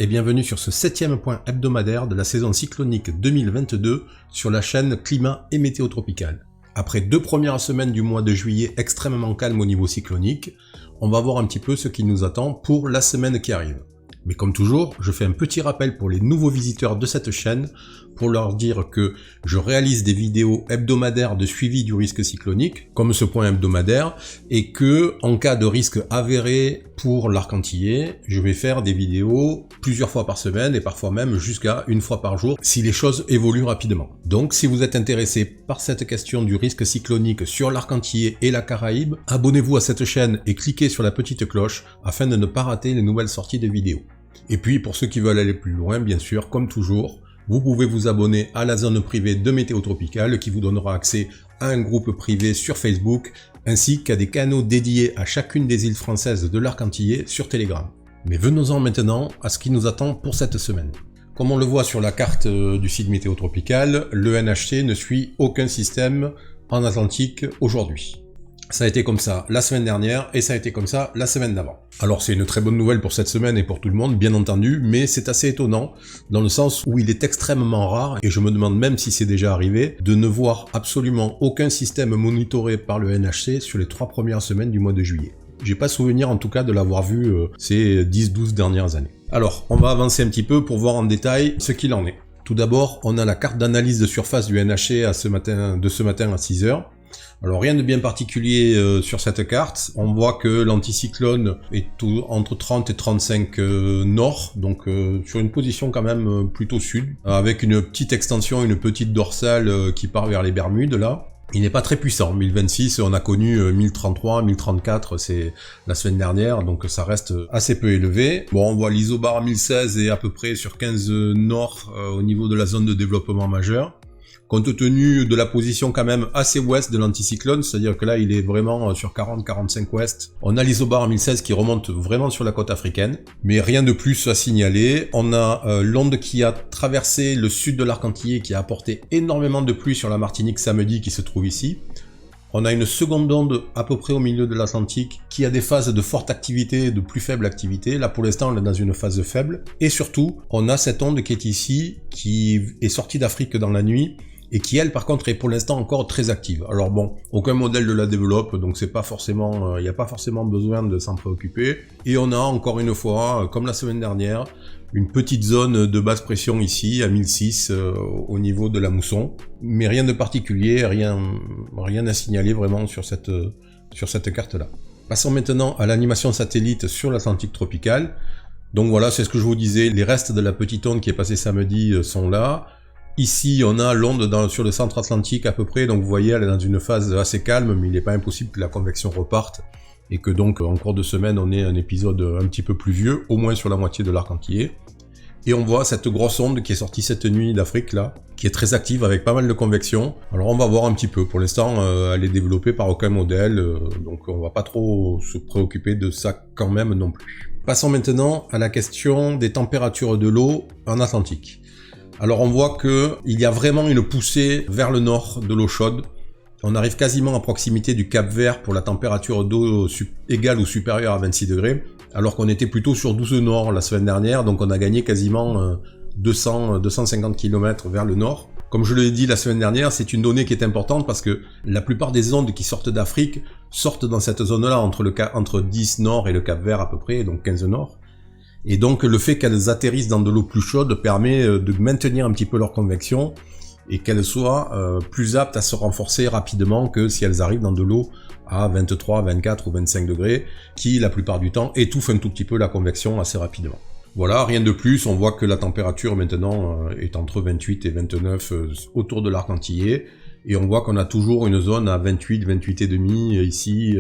et bienvenue sur ce 7e point hebdomadaire de la saison cyclonique 2022 sur la chaîne Climat et Météo Tropicale. Après 2 premières semaines du mois de juillet extrêmement calme au niveau cyclonique, on va voir un petit peu ce qui nous attend pour la semaine qui arrive. Mais comme toujours, je fais un petit rappel pour les nouveaux visiteurs de cette chaîne pour leur dire que je réalise des vidéos hebdomadaires de suivi du risque cyclonique, comme ce point hebdomadaire, et que en cas de risque avéré pour l'arc antillais, je vais faire des vidéos plusieurs fois par semaine et parfois même jusqu'à 1 fois par jour si les choses évoluent rapidement. Donc si vous êtes intéressé par cette question du risque cyclonique sur l'arc antillais et la Caraïbe, abonnez-vous à cette chaîne et cliquez sur la petite cloche afin de ne pas rater les nouvelles sorties de vidéos. Et puis pour ceux qui veulent aller plus loin, bien sûr, comme toujours, vous pouvez vous abonner à la zone privée de Météo Tropicale qui vous donnera accès à un groupe privé sur Facebook ainsi qu'à des canaux dédiés à chacune des îles françaises de l'arc antillais sur Telegram. Mais venons-en maintenant à ce qui nous attend pour cette semaine. Comme on le voit sur la carte du site Météo Tropicale, le NHC ne suit aucun système en Atlantique aujourd'hui. Ça a été comme ça la semaine dernière et ça a été comme ça la semaine d'avant. Alors c'est une très bonne nouvelle pour cette semaine et pour tout le monde, bien entendu, mais c'est assez étonnant dans le sens où il est extrêmement rare, et je me demande même si c'est déjà arrivé, de ne voir absolument aucun système monitoré par le NHC sur les 3 premières semaines du mois de juillet. J'ai pas souvenir en tout cas de l'avoir vu ces 10-12 dernières années. Alors, on va avancer un petit peu pour voir en détail ce qu'il en est. Tout d'abord, on a la carte d'analyse de surface du NHC de ce matin à 6h. Alors rien de bien particulier sur cette carte, on voit que l'anticyclone est entre 30 et 35 nord, donc sur une position quand même plutôt sud, avec une petite extension, une petite dorsale qui part vers les Bermudes là. Il n'est pas très puissant, 1026, on a connu 1033, 1034, c'est la semaine dernière, donc ça reste assez peu élevé. Bon, on voit l'isobar 1016 est à peu près sur 15 nord au niveau de la zone de développement majeur. Compte tenu de la position quand même assez ouest de l'anticyclone, c'est-à-dire que là il est vraiment sur 40-45 ouest, on a l'isobar 1016 qui remonte vraiment sur la côte africaine, mais rien de plus à signaler. On a l'onde qui a traversé le sud de l'arc antillais qui a apporté énormément de pluie sur la Martinique samedi qui se trouve ici. On a une seconde onde à peu près au milieu de l'Atlantique qui a des phases de forte activité et de plus faible activité. Là pour l'instant on est dans une phase faible. Et surtout on a cette onde qui est ici, qui est sortie d'Afrique dans la nuit, et qui elle par contre est pour l'instant encore très active. Alors bon, aucun modèle ne la développe, donc c'est pas forcément, il n'y a pas forcément besoin de s'en préoccuper. Et on a encore une fois, comme la semaine dernière, une petite zone de basse pression ici, à 1006, au niveau de la mousson. Mais rien de particulier, rien à signaler vraiment sur cette carte-là. Passons maintenant à l'animation satellite sur l'Atlantique tropical. Donc voilà, c'est ce que je vous disais, les restes de la petite onde qui est passée samedi sont là. Ici, on a l'onde sur le centre atlantique à peu près, donc vous voyez, elle est dans une phase assez calme, mais il n'est pas impossible que la convection reparte, et que donc, en cours de semaine, on ait un épisode un petit peu pluvieux, au moins sur la moitié de l'arc antillais. Et on voit cette grosse onde qui est sortie cette nuit d'Afrique, là, qui est très active, avec pas mal de convection. Alors on va voir un petit peu, pour l'instant, elle est développée par aucun modèle, donc on va pas trop se préoccuper de ça quand même non plus. Passons maintenant à la question des températures de l'eau en Atlantique. Alors on voit que il y a vraiment une poussée vers le nord de l'eau chaude. On arrive quasiment à proximité du Cap Vert pour la température d'eau égale ou supérieure à 26 degrés, alors qu'on était plutôt sur 12 nord la semaine dernière, donc on a gagné quasiment 250 km vers le nord. Comme je l'ai dit la semaine dernière, c'est une donnée qui est importante parce que la plupart des ondes qui sortent d'Afrique sortent dans cette zone-là, entre 10 nord et le Cap Vert à peu près, donc 15 nord. Et donc le fait qu'elles atterrissent dans de l'eau plus chaude permet de maintenir un petit peu leur convection et qu'elles soient plus aptes à se renforcer rapidement que si elles arrivent dans de l'eau à 23, 24 ou 25 degrés qui la plupart du temps étouffent un tout petit peu la convection assez rapidement. Voilà, rien de plus, on voit que la température maintenant est entre 28 et 29 autour de l'arc antillais, et on voit qu'on a toujours une zone à 28, 28 et demi ici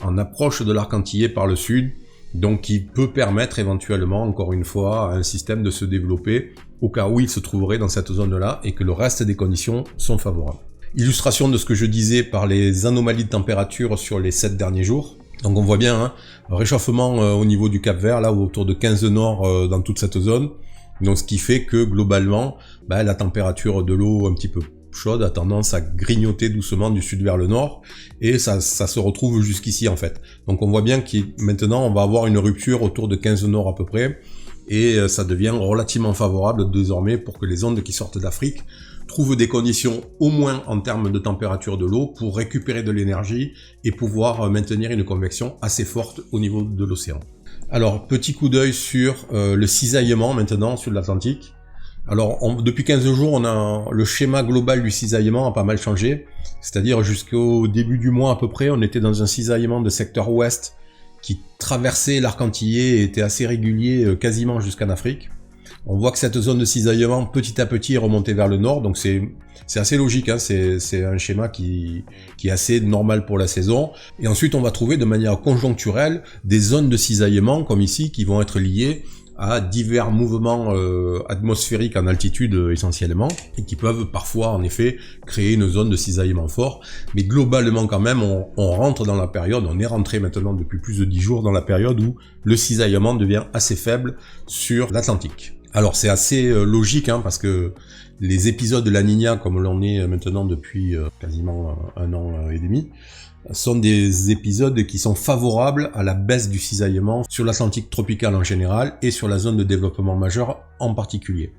en approche de l'arc antillais par le sud. Donc qui peut permettre éventuellement, encore une fois, à un système de se développer au cas où il se trouverait dans cette zone-là et que le reste des conditions sont favorables. Illustration de ce que je disais par les anomalies de température sur les 7 derniers jours. Donc on voit bien un réchauffement au niveau du Cap Vert, là autour de 15 nord dans toute cette zone. Donc ce qui fait que globalement, la température de l'eau un petit peu chaude a tendance à grignoter doucement du sud vers le nord, et ça se retrouve jusqu'ici en fait. Donc on voit bien que maintenant on va avoir une rupture autour de 15 nord à peu près, et ça devient relativement favorable désormais pour que les ondes qui sortent d'Afrique trouvent des conditions au moins en termes de température de l'eau pour récupérer de l'énergie et pouvoir maintenir une convection assez forte au niveau de l'océan. Alors, petit coup d'œil sur le cisaillement maintenant sur l'Atlantique. Alors, depuis 15 jours, le schéma global du cisaillement a pas mal changé. C'est-à-dire jusqu'au début du mois à peu près, on était dans un cisaillement de secteur ouest qui traversait l'arc antillais et était assez régulier quasiment jusqu'en Afrique. On voit que cette zone de cisaillement petit à petit est remontée vers le nord, donc c'est assez logique, hein, c'est un schéma qui est assez normal pour la saison. Et ensuite on va trouver de manière conjoncturelle des zones de cisaillement comme ici qui vont être liées à divers mouvements atmosphériques en altitude essentiellement, et qui peuvent parfois en effet créer une zone de cisaillement fort. Mais globalement quand même, on rentre dans la période, on est rentré maintenant depuis plus de 10 jours dans la période où le cisaillement devient assez faible sur l'Atlantique. Alors c'est assez logique, hein, parce que les épisodes de la Niña, comme l'on est maintenant depuis quasiment un an et demi, sont des épisodes qui sont favorables à la baisse du cisaillement sur l'Atlantique tropical en général et sur la zone de développement majeur en particulier.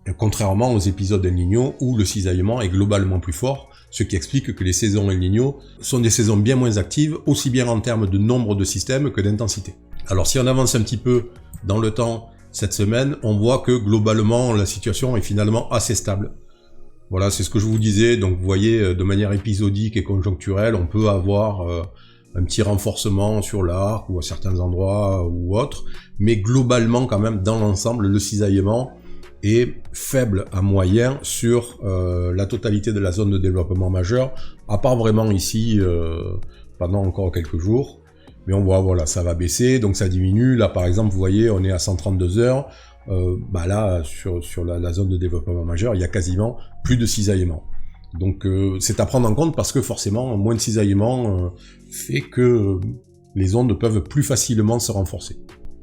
Et contrairement aux épisodes El Niño où le cisaillement est globalement plus fort, ce qui explique que les saisons El Niño sont des saisons bien moins actives, aussi bien en termes de nombre de systèmes que d'intensité. Alors si on avance un petit peu dans le temps cette semaine, on voit que globalement la situation est finalement assez stable. Voilà, c'est ce que je vous disais, donc vous voyez, de manière épisodique et conjoncturelle, on peut avoir un petit renforcement sur l'arc ou à certains endroits ou autres, mais globalement quand même dans l'ensemble, le cisaillement est faible à moyen sur la totalité de la zone de développement majeur, à part vraiment ici pendant encore quelques jours. Mais on voit, voilà, ça va baisser, donc ça diminue. Là, par exemple, vous voyez, on est à 132 heures. Là, sur la zone de développement majeur, il y a quasiment plus de cisaillement. Donc, c'est à prendre en compte parce que forcément, moins de cisaillement fait que les ondes peuvent plus facilement se renforcer.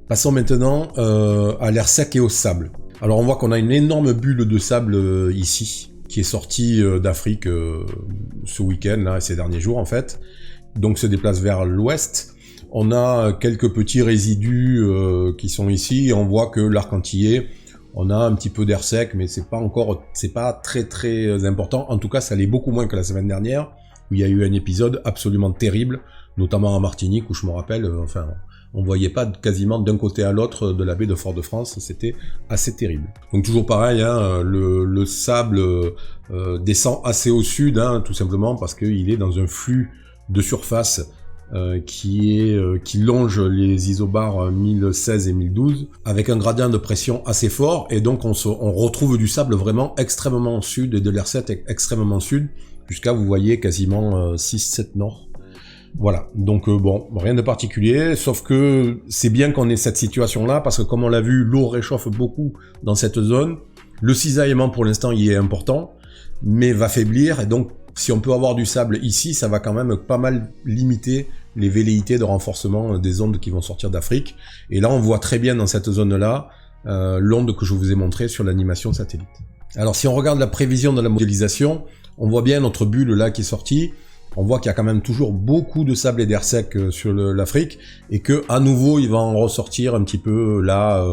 Passons maintenant à l'air sec et au sable. Alors, on voit qu'on a une énorme bulle de sable ici, qui est sortie d'Afrique ce week-end, là, ces derniers jours, en fait. Donc, se déplace vers l'ouest. On a quelques petits résidus qui sont ici, et on voit que l'arc antillais, on a un petit peu d'air sec, mais c'est pas très très important. En tout cas, ça l'est beaucoup moins que la semaine dernière, où il y a eu un épisode absolument terrible, notamment en Martinique, où je me rappelle, on voyait pas quasiment d'un côté à l'autre de la baie de Fort-de-France, c'était assez terrible. Donc toujours pareil, hein, le sable descend assez au sud, hein, tout simplement parce qu'il est dans un flux de surface qui longe les isobars 1016 et 1012 avec un gradient de pression assez fort, et donc on retrouve du sable vraiment extrêmement au sud et de l'air sec extrêmement sud jusqu'à, vous voyez, quasiment 6-7 nord. Voilà, donc bon, rien de particulier, sauf que c'est bien qu'on ait cette situation-là, parce que comme on l'a vu, l'eau réchauffe beaucoup dans cette zone. Le cisaillement pour l'instant y est important, mais va faiblir, et donc si on peut avoir du sable ici, ça va quand même pas mal limiter les velléités de renforcement des ondes qui vont sortir d'Afrique. Et là, on voit très bien dans cette zone-là l'onde que je vous ai montrée sur l'animation satellite. Alors, si on regarde la prévision de la modélisation, on voit bien notre bulle là qui est sortie. On voit qu'il y a quand même toujours beaucoup de sable et d'air sec sur l'Afrique, et que à nouveau, il va en ressortir un petit peu là,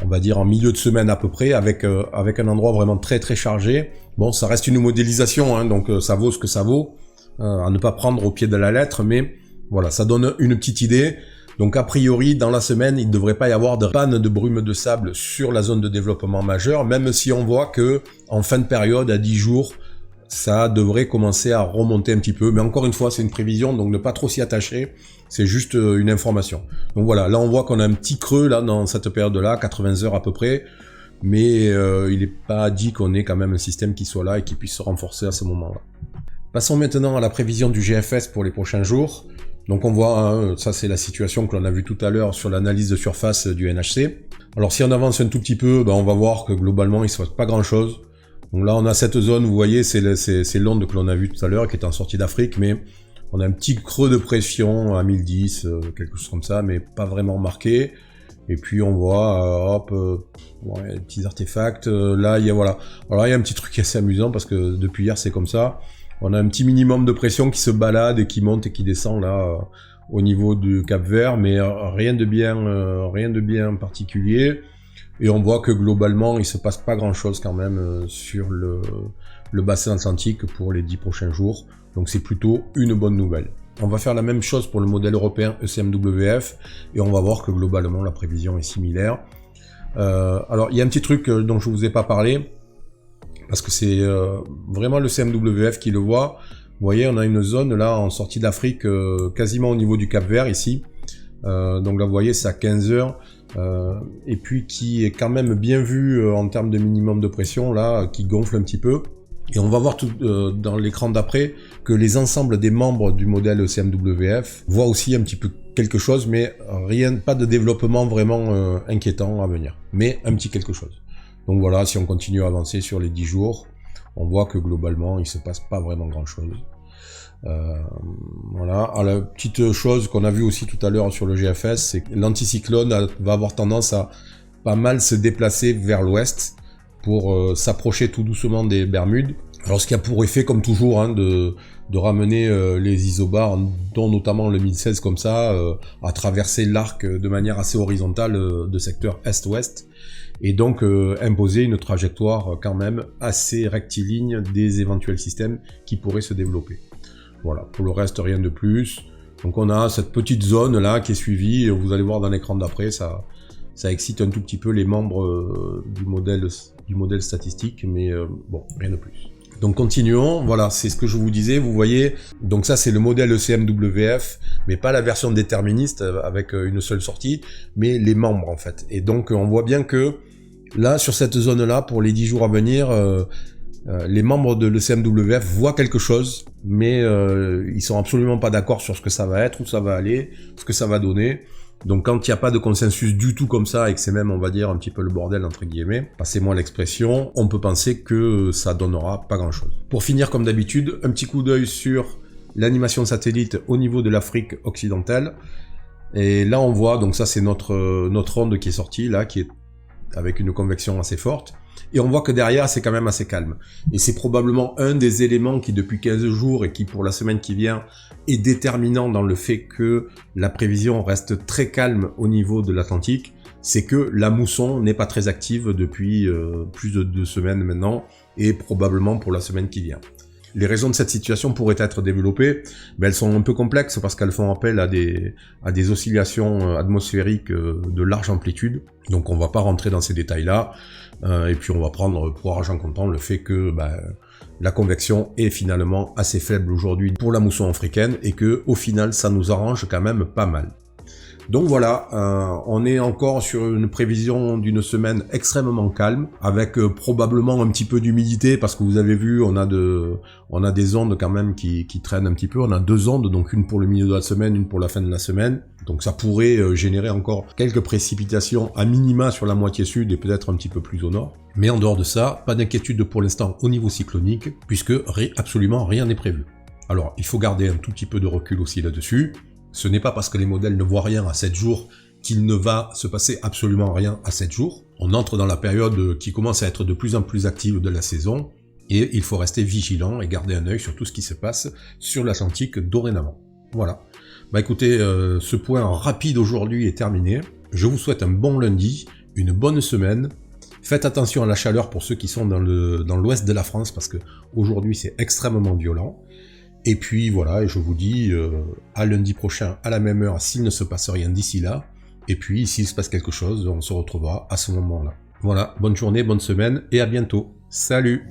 on va dire en milieu de semaine à peu près, avec un endroit vraiment très très chargé. Bon, ça reste une modélisation, hein, donc ça vaut ce que ça vaut, à ne pas prendre au pied de la lettre, mais voilà, ça donne une petite idée. Donc a priori, dans la semaine, il ne devrait pas y avoir de panne de brume de sable sur la zone de développement majeur, même si on voit que en fin de période, à 10 jours, ça devrait commencer à remonter un petit peu. Mais encore une fois, c'est une prévision, donc ne pas trop s'y attacher, c'est juste une information. Donc voilà, là on voit qu'on a un petit creux là dans cette période-là, 80 heures à peu près, mais il n'est pas dit qu'on ait quand même un système qui soit là et qui puisse se renforcer à ce moment-là. Passons maintenant à la prévision du GFS pour les prochains jours. Donc on voit, hein, ça c'est la situation que l'on a vu tout à l'heure sur l'analyse de surface du NHC. Alors si on avance un tout petit peu, on va voir que globalement il ne se passe pas grand-chose. Donc là on a cette zone, vous voyez, c'est l'onde que l'on a vue tout à l'heure qui est en sortie d'Afrique, mais on a un petit creux de pression à 1010, quelque chose comme ça, mais pas vraiment marqué. Et puis on voit, des petits artefacts. Là, il y a voilà. Alors il y a un petit truc assez amusant parce que depuis hier c'est comme ça. On a un petit minimum de pression qui se balade et qui monte et qui descend là au niveau du Cap-Vert, mais rien de bien particulier. Et on voit que globalement, il se passe pas grand chose quand même sur le bassin atlantique pour les 10 prochains jours. Donc c'est plutôt une bonne nouvelle. On va faire la même chose pour le modèle européen ECMWF et on va voir que globalement la prévision est similaire. Alors il y a un petit truc dont je vous ai pas parlé, parce que c'est vraiment le CMWF qui le voit. Vous voyez, on a une zone là en sortie d'Afrique, quasiment au niveau du Cap Vert ici. Donc là vous voyez c'est à 15 heures, et puis qui est quand même bien vu en termes de minimum de pression là, qui gonfle un petit peu. Et on va voir tout, dans l'écran d'après que les ensembles des membres du modèle CMWF voient aussi un petit peu quelque chose, mais rien, pas de développement vraiment inquiétant à venir, mais un petit quelque chose. Donc voilà, si on continue à avancer sur les 10 jours, on voit que globalement il se passe pas vraiment grand chose. Voilà. Alors, la petite chose qu'on a vu aussi tout à l'heure sur le GFS, c'est que l'anticyclone va avoir tendance à pas mal se déplacer vers l'ouest pour s'approcher tout doucement des Bermudes. Alors ce qui a pour effet, comme toujours, hein, de ramener les isobars, dont notamment le 1016 comme ça, à traverser l'arc de manière assez horizontale de secteur est-ouest, et donc imposer une trajectoire quand même assez rectiligne des éventuels systèmes qui pourraient se développer. Voilà, pour le reste, rien de plus. Donc on a cette petite zone là qui est suivie, et vous allez voir dans l'écran d'après, ça excite un tout petit peu les membres du modèle statistique, mais bon, rien de plus. Donc continuons, voilà, c'est ce que je vous disais, vous voyez, donc ça c'est le modèle ECMWF, mais pas la version déterministe avec une seule sortie, mais les membres en fait. Et donc on voit bien que là, sur cette zone-là, pour les 10 jours à venir, les membres de l'ECMWF voient quelque chose, mais ils sont absolument pas d'accord sur ce que ça va être, où ça va aller, ce que ça va donner. Donc quand il n'y a pas de consensus du tout comme ça, et que c'est même, on va dire, un petit peu le bordel, entre guillemets, passez-moi l'expression, on peut penser que ça donnera pas grand-chose. Pour finir, comme d'habitude, un petit coup d'œil sur l'animation satellite au niveau de l'Afrique occidentale. Et là, on voit, donc ça c'est notre onde qui est sortie, là, qui est avec une convection assez forte. Et on voit que derrière, c'est quand même assez calme. Et c'est probablement un des éléments qui, depuis 15 jours, et qui, pour la semaine qui vient, est déterminant dans le fait que la prévision reste très calme au niveau de l'Atlantique, c'est que la mousson n'est pas très active depuis plus de 2 semaines maintenant, et probablement pour la semaine qui vient. Les raisons de cette situation pourraient être développées, mais elles sont un peu complexes parce qu'elles font appel à des oscillations atmosphériques de large amplitude. Donc on va pas rentrer dans ces détails-là, et puis on va prendre pour argent comptant le fait que la convection est finalement assez faible aujourd'hui pour la mousson africaine, et que au final ça nous arrange quand même pas mal. Donc voilà, on est encore sur une prévision d'une semaine extrêmement calme, avec probablement un petit peu d'humidité, parce que vous avez vu, on a des ondes quand même qui traînent un petit peu. On a 2 ondes, donc une pour le milieu de la semaine, une pour la fin de la semaine. Donc ça pourrait générer encore quelques précipitations à minima sur la moitié sud et peut-être un petit peu plus au nord. Mais en dehors de ça, pas d'inquiétude pour l'instant au niveau cyclonique, puisque absolument rien n'est prévu. Alors, il faut garder un tout petit peu de recul aussi là-dessus. Ce n'est pas parce que les modèles ne voient rien à 7 jours qu'il ne va se passer absolument rien à 7 jours. On entre dans la période qui commence à être de plus en plus active de la saison, et il faut rester vigilant et garder un œil sur tout ce qui se passe sur l'Atlantique dorénavant. Voilà. Écoutez, ce point rapide aujourd'hui est terminé. Je vous souhaite un bon lundi, une bonne semaine. Faites attention à la chaleur pour ceux qui sont dans l'ouest de la France, parce que aujourd'hui c'est extrêmement violent. Et puis voilà, et je vous dis à lundi prochain à la même heure s'il ne se passe rien d'ici là. Et puis s'il se passe quelque chose, on se retrouvera à ce moment-là. Voilà, bonne journée, bonne semaine et à bientôt. Salut!